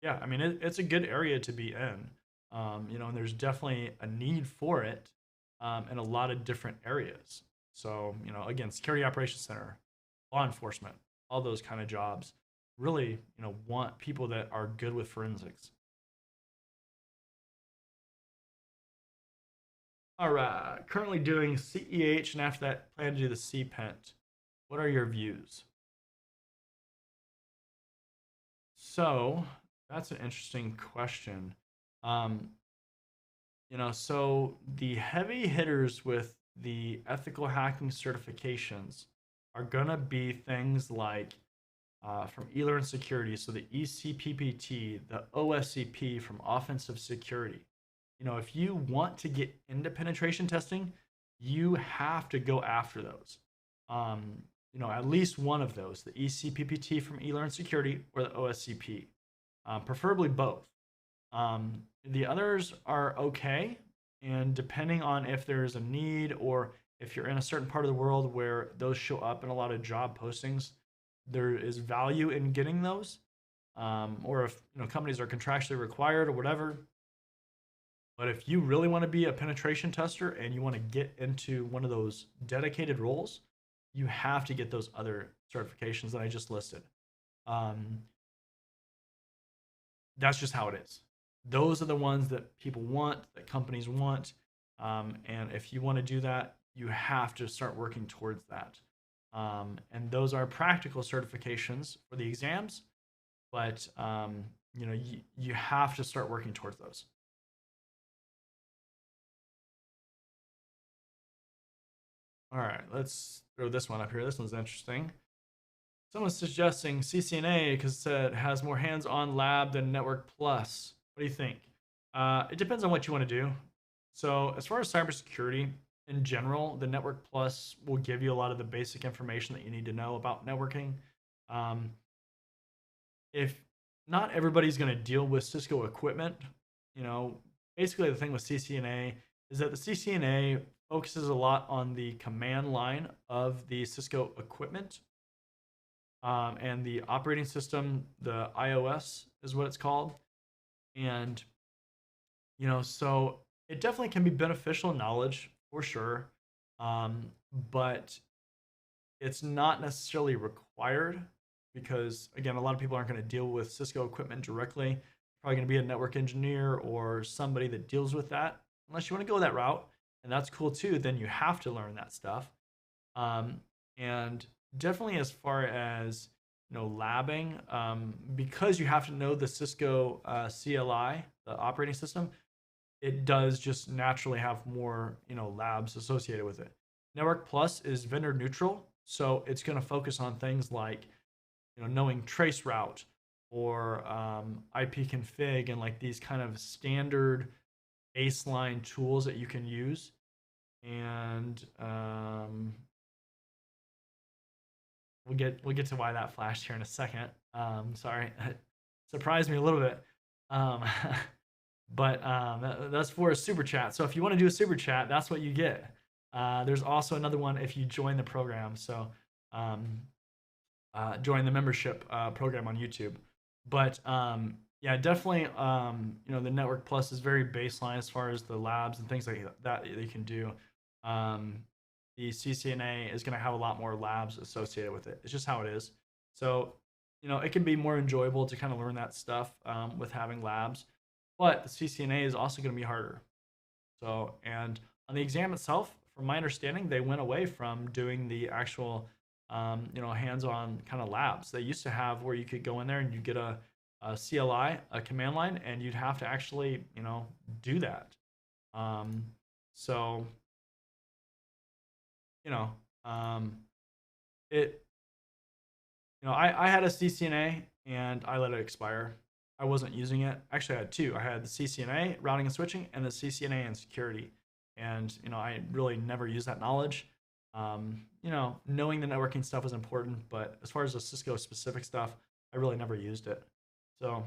yeah, I mean, it's a good area to be in. And there's definitely a need for it in a lot of different areas. So, again, security operations center, law enforcement, all those kind of jobs really, want people that are good with forensics. All right, currently doing CEH, and after that, plan to do the CPEH. What are your views? So that's an interesting question. Um, so the heavy hitters with the ethical hacking certifications are gonna be things like from eLearn Security, so the ECPPT, the OSCP from Offensive Security. If you want to get into penetration testing, you have to go after those. At least one of those, the ECPPT from eLearn Security or the OSCP, preferably both. The others are okay, and depending on if there's a need or if you're in a certain part of the world where those show up in a lot of job postings, there is value in getting those, or if companies are contractually required or whatever. But if you really want to be a penetration tester and you want to get into one of those dedicated roles, you have to get those other certifications that I just listed. That's just how it is. Those are the ones that people want, that companies want. And if you want to do that, you have to start working towards that. And those are practical certifications for the exams, but you have to start working towards those. All right, let's throw this one up here. This one's interesting. Someone's suggesting CCNA because it has more hands-on lab than Network Plus. What do you think? It depends on what you want to do. So as far as cybersecurity in general, the Network Plus will give you a lot of the basic information that you need to know about networking. If not everybody's going to deal with Cisco equipment, basically the thing with CCNA is that the CCNA focuses a lot on the command line of the Cisco equipment, and the operating system, the iOS is what it's called. And, so it definitely can be beneficial knowledge for sure, but it's not necessarily required. because again, a lot of people aren't going to deal with Cisco equipment directly. Probably going to be a network engineer or somebody that deals with that. Unless you want to go that route, and that's cool too. Then you have to learn that stuff. And definitely as far as labbing, because you have to know the Cisco CLI, the operating system, it does just naturally have more labs associated with it. Network Plus is vendor neutral, so it's going to focus on things like knowing trace route or IP config and like these kind of standard baseline tools that you can use. And we'll get to why that flashed here in a second. Sorry, it surprised me a little bit. But that's for a super chat. So if you want to do a super chat, that's what you get. There's also another one if you join the program. So join the membership program on YouTube. But yeah, definitely, the Network Plus is very baseline as far as the labs and things like that you can do. The CCNA is going to have a lot more labs associated with it. It's just how it is. So, it can be more enjoyable to kind of learn that stuff with having labs. But the CCNA is also going to be harder. So, and on the exam itself, from my understanding, they went away from doing the actual, hands-on kind of labs. They used to have where you could go in there and you get a CLI, a command line, and you'd have to actually, do that. So, I had a CCNA and I let it expire. I wasn't using it. Actually, I had two. I had the CCNA, routing and switching, and the CCNA and security. And, I really never used that knowledge. Knowing the networking stuff was important, but as far as the Cisco specific stuff, I really never used it. So,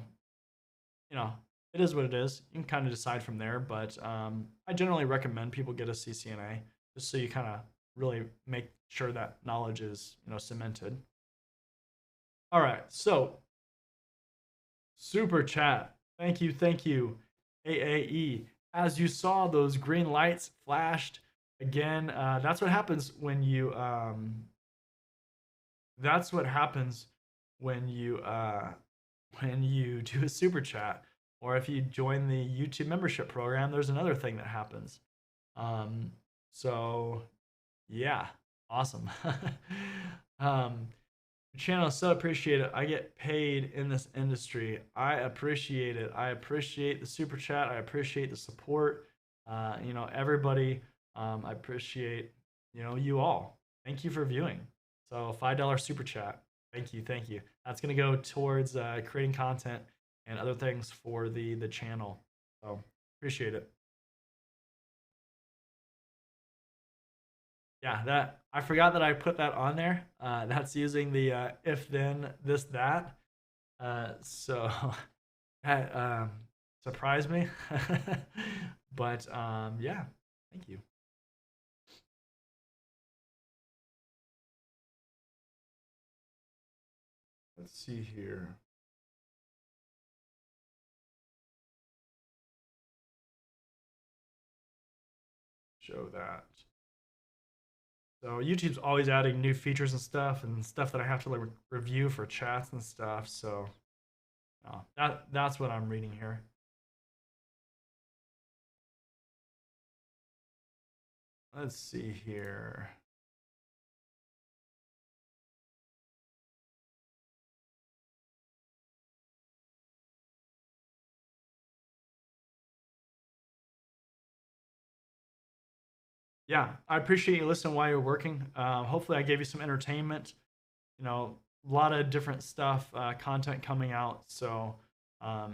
it is what it is. You can kind of decide from there, but I generally recommend people get a CCNA just so you kind of really make sure that knowledge is, cemented. All right, so super chat. Thank you, AAE. As you saw, those green lights flashed again. That's what happens when you. That's what happens when you do a super chat, or if you join the YouTube membership program. There's another thing that happens. So yeah, awesome. Channel is so appreciated. I get paid in this industry. I appreciate it. I appreciate the super chat. I appreciate the support. Everybody. I appreciate you all. Thank you for viewing. So $5 super chat. Thank you. That's gonna go towards creating content and other things for the channel. So appreciate it. Yeah, that I forgot that I put that on there. That's using the if then this that. So that surprised me. But yeah, thank you. Let's see here. Show that. So YouTube's always adding new features and stuff that I have to like review for chats and stuff. So that's what I'm reading here. Let's see here. Yeah, I appreciate you listening while you're working. Hopefully, I gave you some entertainment. A lot of different stuff, content coming out. So, I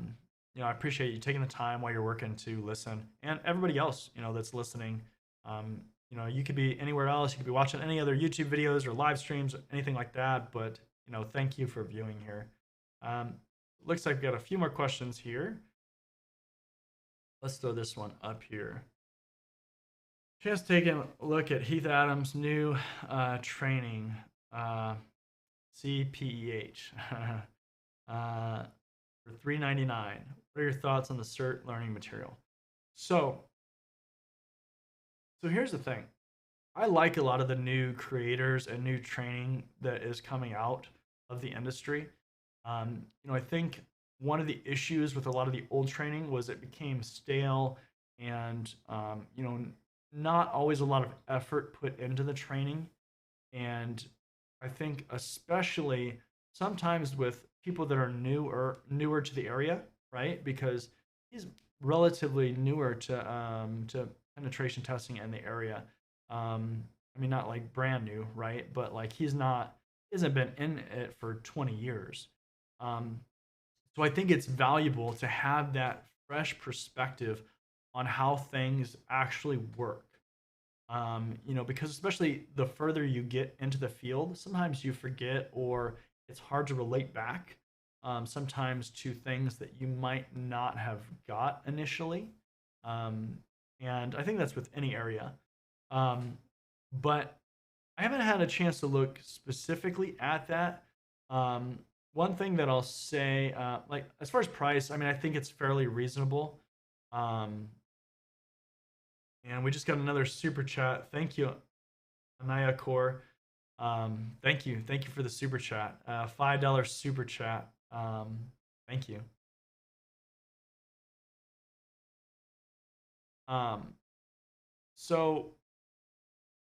appreciate you taking the time while you're working to listen, and everybody else, that's listening. You could be anywhere else. You could be watching any other YouTube videos or live streams, anything like that. But thank you for viewing here. Looks like we got a few more questions here. Let's throw this one up here. Just taking a look at Heath Adams' new training, CPEH, for $3.99. What are your thoughts on the CERT learning material? So here's the thing. I like a lot of the new creators and new training that is coming out. of the industry. I think one of the issues with a lot of the old training was it became stale and, not always a lot of effort put into the training. And I think especially sometimes with people that are newer to the area, right? Because he's relatively newer to penetration testing in the area. I mean, not like brand new, right? But like he hasn't been in it for 20 years. Um, so I think it's valuable to have that fresh perspective on how things actually work. Because especially the further you get into the field, sometimes you forget or it's hard to relate back sometimes to things that you might not have got initially. Um, and I think that's with any area. Um, but I haven't had a chance to look specifically at that. Um, One thing that I'll say, like as far as price, I mean, I think it's fairly reasonable. Um, and we just got another super chat. Thank you, Anaya Core. Thank you for the super chat. $5 super chat. Thank you. Um, so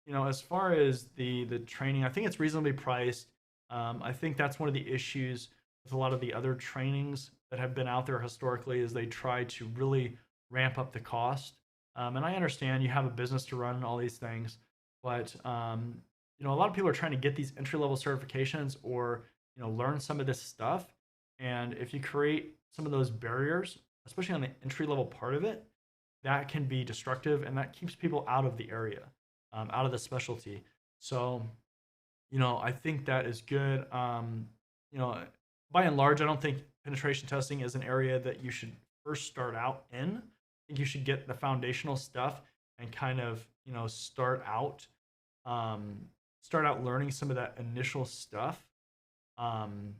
as far as the training, I think it's reasonably priced. I think that's one of the issues with a lot of the other trainings that have been out there historically is they try to really ramp up the cost. And I understand you have a business to run and all these things, but a lot of people are trying to get these entry level certifications or learn some of this stuff. And if you create some of those barriers, especially on the entry level part of it, that can be destructive and that keeps people out of the area, out of the specialty. So, I think that is good. You know, by and large, I don't think penetration testing is an area that you should first start out in. I think you should get the foundational stuff and kind of, start out learning some of that initial stuff. Um,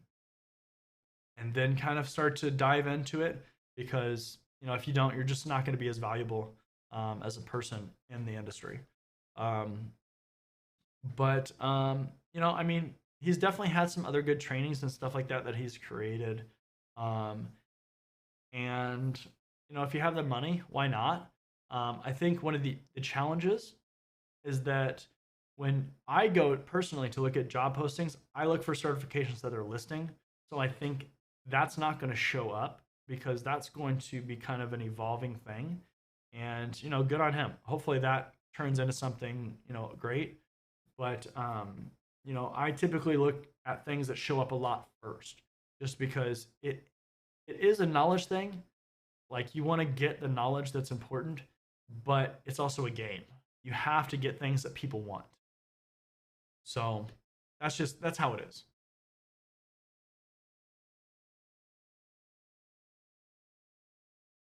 and then kind of start to dive into it because, if you don't, you're just not going to be as valuable as a person in the industry. Um, but I mean, he's definitely had some other good trainings and stuff like that that he's created. Um, and if you have the money, why not? I think one of the challenges is that when I go personally to look at job postings, I look for certifications that are listing. So I think that's not going to show up because that's going to be kind of an evolving thing. And good on him. Hopefully that turns into something great. But I typically look at things that show up a lot first, just because it is a knowledge thing. Like you want to get the knowledge that's important, but it's also a game. You have to get things that people want. So that's how it is.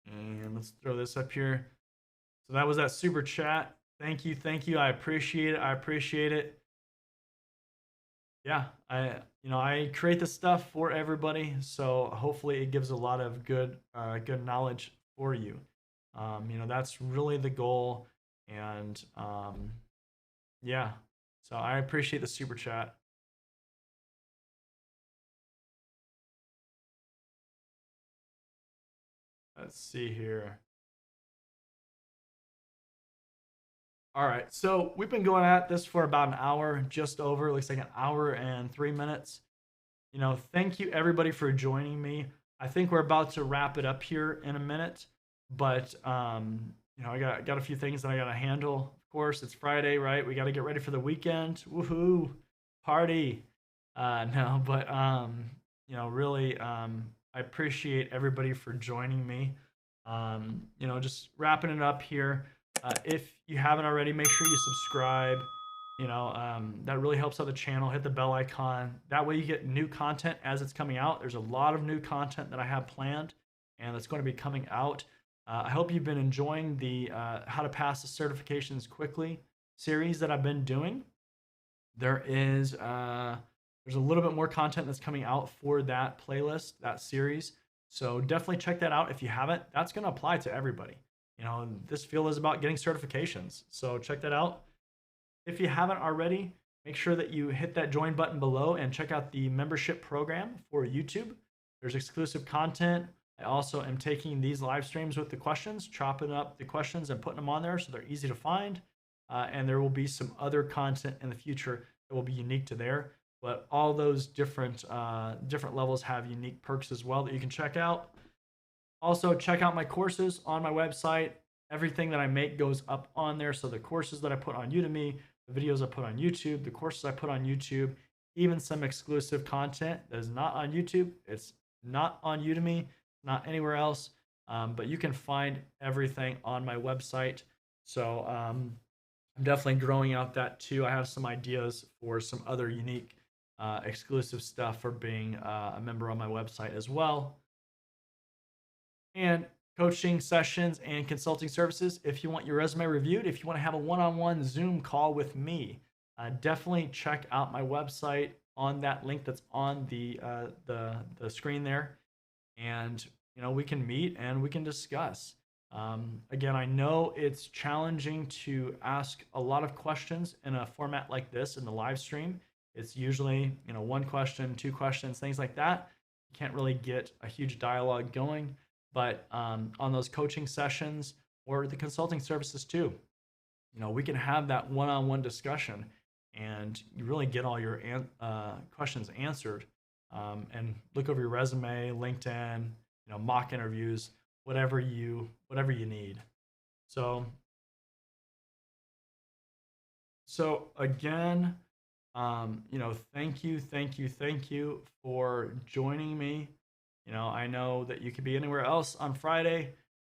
And let's throw this up here. So that was that super chat. Thank you, thank you. I appreciate it. I appreciate it. Yeah, I create this stuff for everybody, so hopefully it gives a lot of good knowledge for you. That's really the goal, and yeah. So I appreciate the super chat. Let's see here. All right, so we've been going at this for about an hour, just over. Looks like an hour and 3 minutes. Thank you everybody for joining me. I think we're about to wrap it up here in a minute, but I got a few things that I got to handle. Of course, it's Friday, right? We got to get ready for the weekend. Woohoo, party! No, but really, I appreciate everybody for joining me. Just wrapping it up here. If you haven't already, make sure you subscribe. That really helps out the channel. Hit the bell icon. That way you get new content as it's coming out. There's a lot of new content that I have planned and that's going to be coming out. I hope you've been enjoying the How to Pass the Certifications Quickly series that I've been doing. There's a little bit more content that's coming out for that playlist, that series. So definitely check that out if you haven't. That's going to apply to everybody. This field is about getting certifications. So check that out. If you haven't already, make sure that you hit that join button below and check out the membership program for YouTube. There's exclusive content. I also am taking these live streams with the questions, chopping up the questions and putting them on there so they're easy to find. And there will be some other content in the future that will be unique to there. But all those different levels have unique perks as well that you can check out. Also, check out my courses on my website. Everything that I make goes up on there. So the courses that I put on Udemy, the videos I put on YouTube, the courses I put on YouTube, even some exclusive content that is not on YouTube. It's not on Udemy, not anywhere else. But you can find everything on my website. So I'm definitely growing out that too. I have some ideas for some other unique exclusive stuff for being a member on my website as well. And coaching sessions and consulting services. If you want your resume reviewed, if you want to have a one-on-one Zoom call with me, definitely check out my website on that link that's on the screen there. And we can meet and we can discuss. Again, I know it's challenging to ask a lot of questions in a format like this in the live stream. It's usually one question, two questions, things like that. You can't really get a huge dialogue going. But on those coaching sessions or the consulting services too, we can have that one-on-one discussion and you really get all your questions answered, and look over your resume, LinkedIn, mock interviews, whatever you need. So again, thank you for joining me. I know that you could be anywhere else on Friday,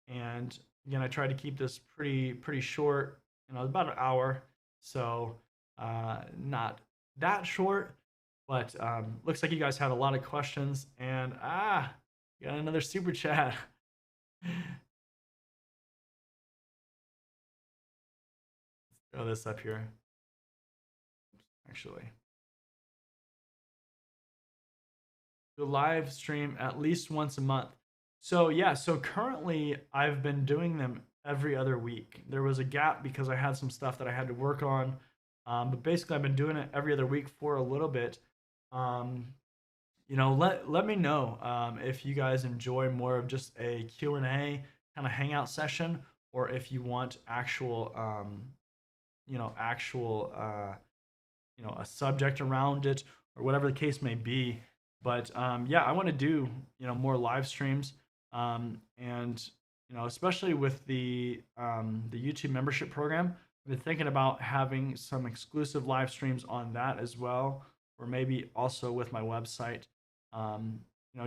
and again, I try to keep this pretty short, about an hour, so not that short, but looks like you guys had a lot of questions, and you got another super chat. Let's throw this up here. Actually, the live stream at least once a month. So yeah, so currently I've been doing them every other week. There was a gap because I had some stuff that I had to work on, but basically I've been doing it every other week for a little bit. Let me know if you guys enjoy more of just a Q&A kind of hangout session, or if you want actual a subject around it, or whatever the case may be. But yeah, I want to do more live streams, and especially with the YouTube membership program. I've been thinking about having some exclusive live streams on that as well, or maybe also with my website.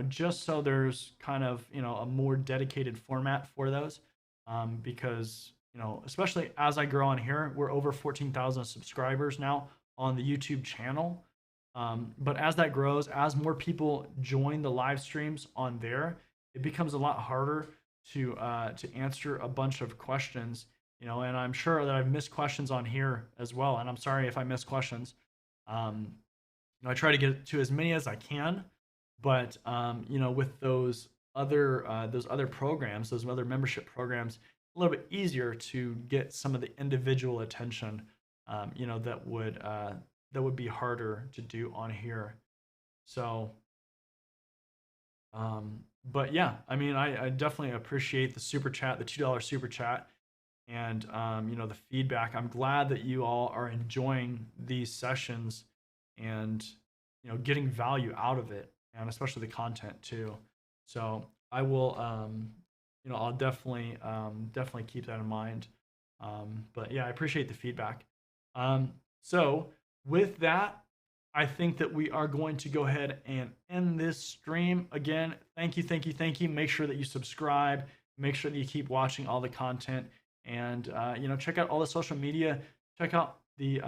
Just so there's kind of a more dedicated format for those, because especially as I grow on here, we're over 14,000 subscribers now on the YouTube channel. But as that grows, as more people join the live streams on there, it becomes a lot harder to answer a bunch of questions, and I'm sure that I've missed questions on here as well, and I'm sorry if I miss questions. I try to get to as many as I can, but with those other programs, those other membership programs, a little bit easier to get some of the individual attention, that would be harder to do on here. So, but yeah, I definitely appreciate the super chat, the $2 super chat, and the feedback. I'm glad that you all are enjoying these sessions and getting value out of it, and especially the content too. So I will I'll definitely keep that in mind. But yeah, I appreciate the feedback. So with that, I think that we are going to go ahead and end this stream. Again, thank you. Make sure that you subscribe. Make sure that you keep watching all the content, and check out all the social media. Check out the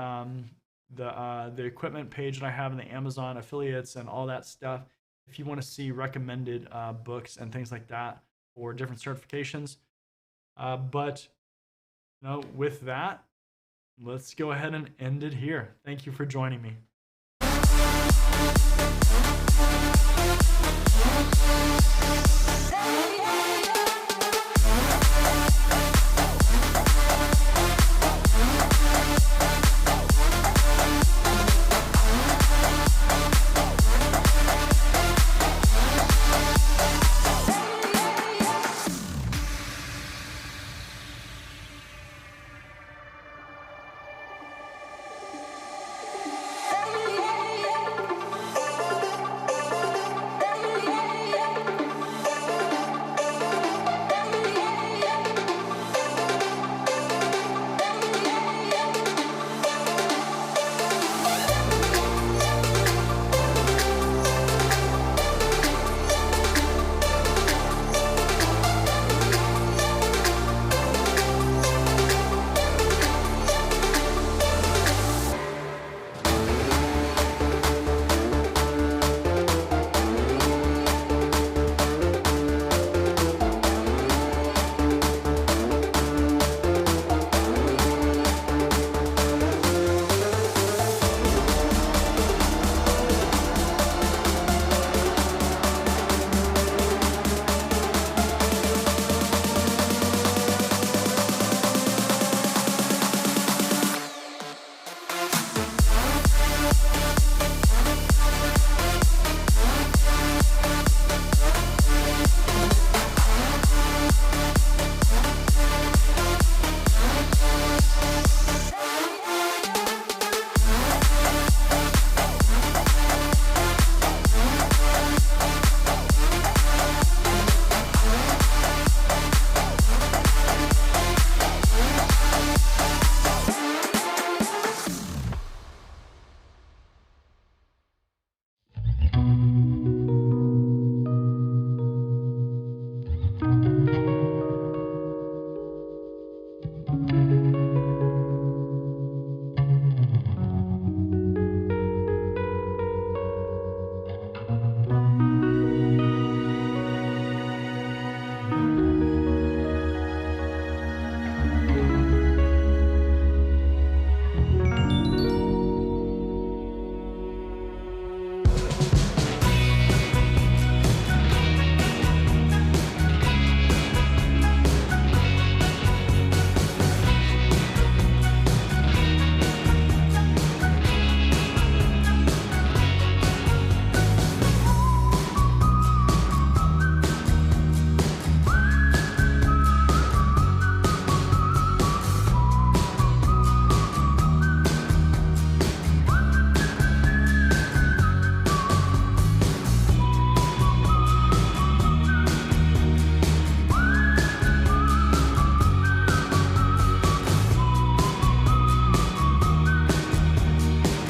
equipment page that I have in the Amazon affiliates and all that stuff. If you want to see recommended books and things like that for different certifications. But with that, let's go ahead and end it here. Thank you for joining me.